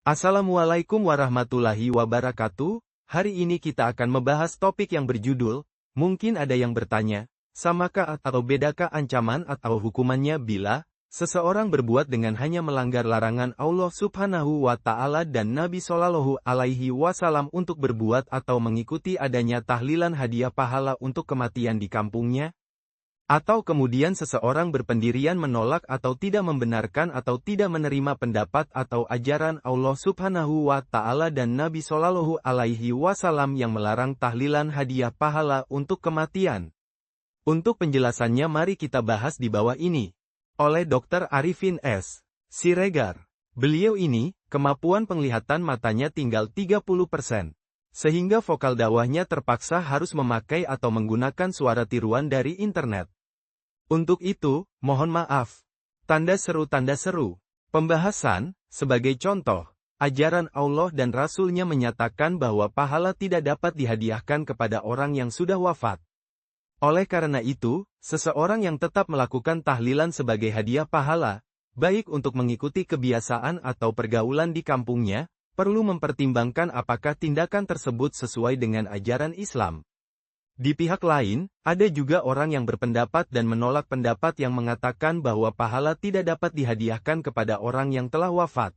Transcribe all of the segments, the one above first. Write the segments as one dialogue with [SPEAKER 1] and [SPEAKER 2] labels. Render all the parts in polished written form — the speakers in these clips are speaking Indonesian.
[SPEAKER 1] Assalamualaikum warahmatullahi wabarakatuh. Hari ini kita akan membahas topik yang berjudul, mungkin ada yang bertanya, samakah atau bedakah ancaman atau hukumannya bila seseorang berbuat dengan hanya melanggar larangan Allah Subhanahu wa Ta'ala dan Nabi Shallallahu Alaihi Wasallam untuk berbuat atau mengikuti adanya tahlilan hadiah pahala untuk kematian di kampungnya? Atau kemudian seseorang berpendirian menolak atau tidak membenarkan atau tidak menerima pendapat atau ajaran Allah Subhanahu wa Ta'ala dan Nabi Shallallahu Alaihi Wasallam yang melarang tahlilan hadiah pahala untuk kematian. Untuk penjelasannya mari kita bahas di bawah ini. Oleh Dr. Arifin S. Siregar. Beliau ini, kemampuan penglihatan matanya tinggal 30%. Sehingga vokal dakwahnya terpaksa harus memakai atau menggunakan suara tiruan dari internet. Untuk itu, mohon maaf. Tanda seru. Pembahasan, sebagai contoh, ajaran Allah dan Rasul-Nya menyatakan bahwa pahala tidak dapat dihadiahkan kepada orang yang sudah wafat. Oleh karena itu, seseorang yang tetap melakukan tahlilan sebagai hadiah pahala, baik untuk mengikuti kebiasaan atau pergaulan di kampungnya, perlu mempertimbangkan apakah tindakan tersebut sesuai dengan ajaran Islam. Di pihak lain, ada juga orang yang berpendapat dan menolak pendapat yang mengatakan bahwa pahala tidak dapat dihadiahkan kepada orang yang telah wafat.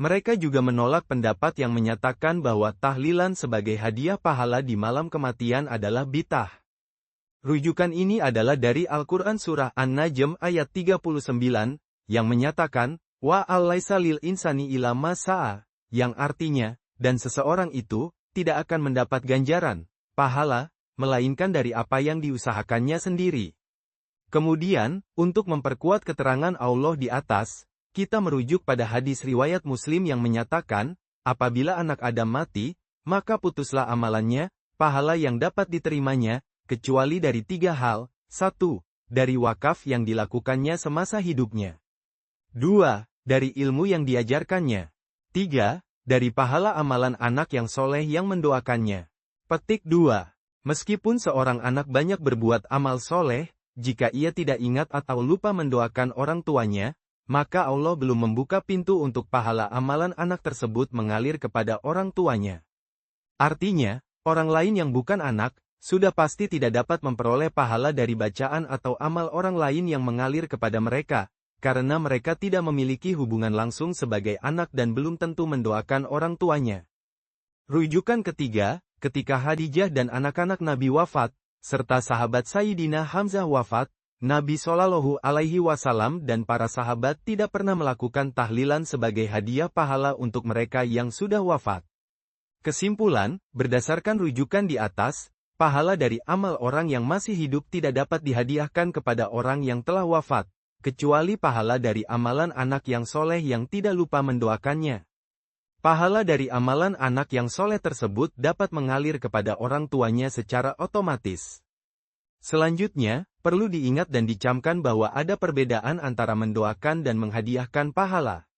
[SPEAKER 1] Mereka juga menolak pendapat yang menyatakan bahwa tahlilan sebagai hadiah pahala di malam kematian adalah bid'ah. Rujukan ini adalah dari Al-Quran Surah An-Najm ayat 39, yang menyatakan, Wa al-laisa lil insani ila ma sa'a, yang artinya, dan seseorang itu, tidak akan mendapat ganjaran, pahala, melainkan dari apa yang diusahakannya sendiri. Kemudian, untuk memperkuat keterangan Allah di atas, kita merujuk pada hadis riwayat Muslim yang menyatakan, apabila anak Adam mati, maka putuslah amalannya, pahala yang dapat diterimanya, kecuali dari 3 hal, 1. Dari wakaf yang dilakukannya semasa hidupnya. 2. Dari ilmu yang diajarkannya. 3. Dari pahala amalan anak yang soleh yang mendoakannya. Petik 2. Meskipun seorang anak banyak berbuat amal soleh, jika ia tidak ingat atau lupa mendoakan orang tuanya, maka Allah belum membuka pintu untuk pahala amalan anak tersebut mengalir kepada orang tuanya. Artinya, orang lain yang bukan anak, sudah pasti tidak dapat memperoleh pahala dari bacaan atau amal orang lain yang mengalir kepada mereka, karena mereka tidak memiliki hubungan langsung sebagai anak dan belum tentu mendoakan orang tuanya. Rujukan ketiga, ketika Khadijah dan anak-anak Nabi wafat, serta sahabat Sayyidina Hamzah wafat, Nabi Shallallahu Alaihi Wasallam dan para sahabat tidak pernah melakukan tahlilan sebagai hadiah pahala untuk mereka yang sudah wafat. Kesimpulan, berdasarkan rujukan di atas, pahala dari amal orang yang masih hidup tidak dapat dihadiahkan kepada orang yang telah wafat, kecuali pahala dari amalan anak yang soleh yang tidak lupa mendoakannya. Pahala dari amalan anak yang soleh tersebut dapat mengalir kepada orang tuanya secara otomatis. Selanjutnya, perlu diingat dan dicamkan bahwa ada perbedaan antara mendoakan dan menghadiahkan pahala.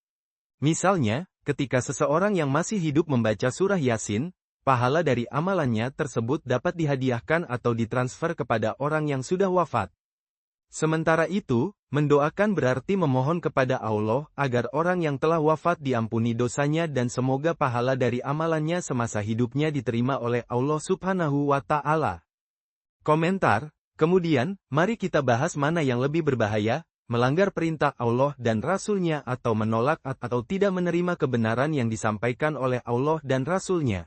[SPEAKER 1] Misalnya, ketika seseorang yang masih hidup membaca surah Yasin, pahala dari amalannya tersebut dapat dihadiahkan atau ditransfer kepada orang yang sudah wafat. Sementara itu, mendoakan berarti memohon kepada Allah agar orang yang telah wafat diampuni dosanya dan semoga pahala dari amalannya semasa hidupnya diterima oleh Allah Subhanahu wa Ta'ala. Komentar, kemudian, mari kita bahas mana yang lebih berbahaya, melanggar perintah Allah dan Rasul-Nya atau menolak atau tidak menerima kebenaran yang disampaikan oleh Allah dan Rasul-Nya.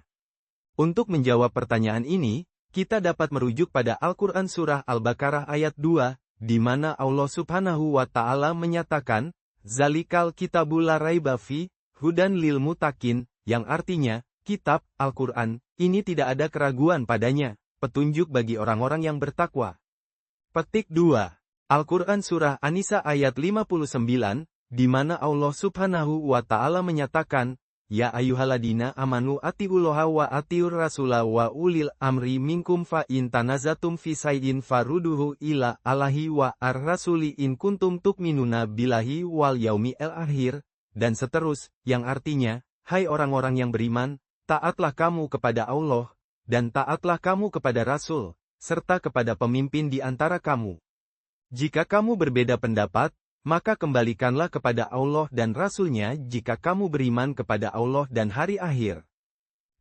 [SPEAKER 1] Untuk menjawab pertanyaan ini, kita dapat merujuk pada Al-Quran Surah Al-Baqarah ayat 2, di mana Allah Subhanahu wa Ta'ala menyatakan, Zalikal kitabul la raiba fi, hudan lil mutakin, yang artinya, kitab, Al-Quran, ini tidak ada keraguan padanya, petunjuk bagi orang-orang yang bertakwa. Petik 2. Al-Quran Surah An-Nisa ayat 59, di mana Allah Subhanahu wa Ta'ala menyatakan, Ya ayyuhaladina amanu atiullaha wa atiur rasula wa ulil amri minkum fa in tanazatum fi saydin faruduhu ila Allahi wa ar-rasuli in kuntum tukminuna billahi wal yaumil akhir, dan seterus, yang artinya, hai orang-orang yang beriman, taatlah kamu kepada Allah, dan taatlah kamu kepada Rasul, serta kepada pemimpin di antara kamu. Jika kamu berbeda pendapat, maka kembalikanlah kepada Allah dan Rasul-Nya jika kamu beriman kepada Allah dan hari akhir.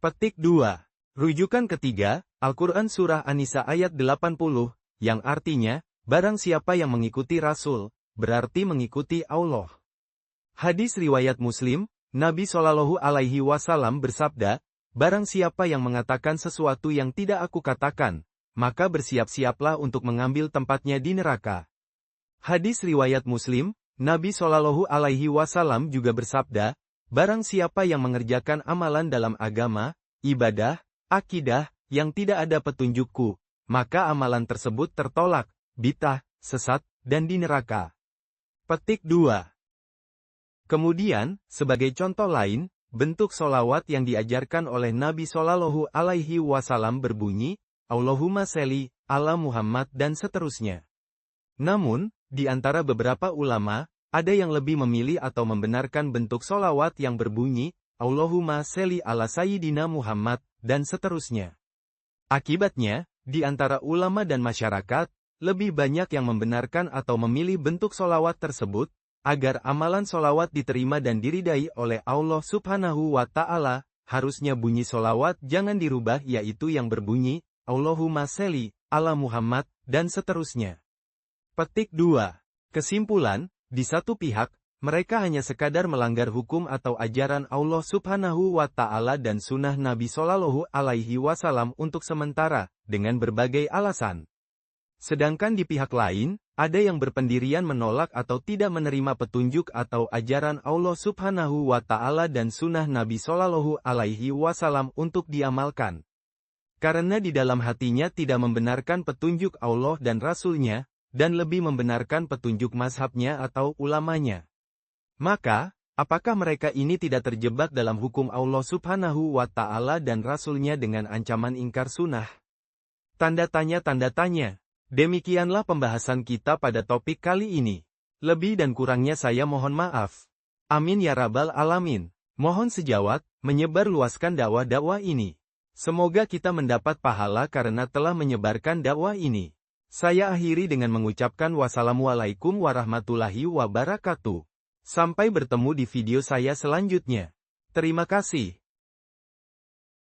[SPEAKER 1] Petik 2. Rujukan ketiga, Al-Quran Surah An-Nisa ayat 80, yang artinya, barang siapa yang mengikuti Rasul, berarti mengikuti Allah. Hadis riwayat Muslim, Nabi Shallallahu Alaihi Wasallam bersabda, barang siapa yang mengatakan sesuatu yang tidak aku katakan, maka bersiap-siaplah untuk mengambil tempatnya di neraka. Hadis riwayat Muslim, Nabi Shallallahu Alaihi Wasallam juga bersabda, barang siapa yang mengerjakan amalan dalam agama, ibadah, akidah, yang tidak ada petunjukku, maka amalan tersebut tertolak, bid'ah, sesat, dan di neraka. Petik 2. Kemudian, sebagai contoh lain, bentuk sholawat yang diajarkan oleh Nabi Shallallahu Alaihi Wasallam berbunyi, Allahumma sholli ala Muhammad dan seterusnya. Namun, di antara beberapa ulama, ada yang lebih memilih atau membenarkan bentuk sholawat yang berbunyi, Allahumma sholli ala Sayyidina Muhammad, dan seterusnya. Akibatnya, di antara ulama dan masyarakat, lebih banyak yang membenarkan atau memilih bentuk sholawat tersebut, agar amalan sholawat diterima dan diridai oleh Allah Subhanahu wa Ta'ala, harusnya bunyi sholawat jangan dirubah yaitu yang berbunyi, Allahumma sholli ala Muhammad, dan seterusnya. Petik 2. Kesimpulan, di satu pihak, mereka hanya sekadar melanggar hukum atau ajaran Allah Subhanahu wa Ta'ala dan sunnah Nabi Shallallahu Alaihi Wasallam untuk sementara, dengan berbagai alasan. Sedangkan di pihak lain, ada yang berpendirian menolak atau tidak menerima petunjuk atau ajaran Allah Subhanahu wa Ta'ala dan sunnah Nabi Shallallahu Alaihi Wasallam untuk diamalkan. Karena di dalam hatinya tidak membenarkan petunjuk Allah dan Rasul-Nya, dan lebih membenarkan petunjuk mazhabnya atau ulamanya. Maka, apakah mereka ini tidak terjebak dalam hukum Allah Subhanahu wa Ta'ala dan Rasul-Nya dengan ancaman ingkar sunnah? Tanda tanya. Demikianlah pembahasan kita pada topik kali ini. Lebih dan kurangnya saya mohon maaf. Amin ya rabbal alamin. Mohon sejawat, menyebarluaskan dakwah-dakwah ini. Semoga kita mendapat pahala karena telah menyebarkan dakwah ini. Saya akhiri dengan mengucapkan wassalamualaikum warahmatullahi wabarakatuh. Sampai bertemu di video saya selanjutnya. Terima kasih.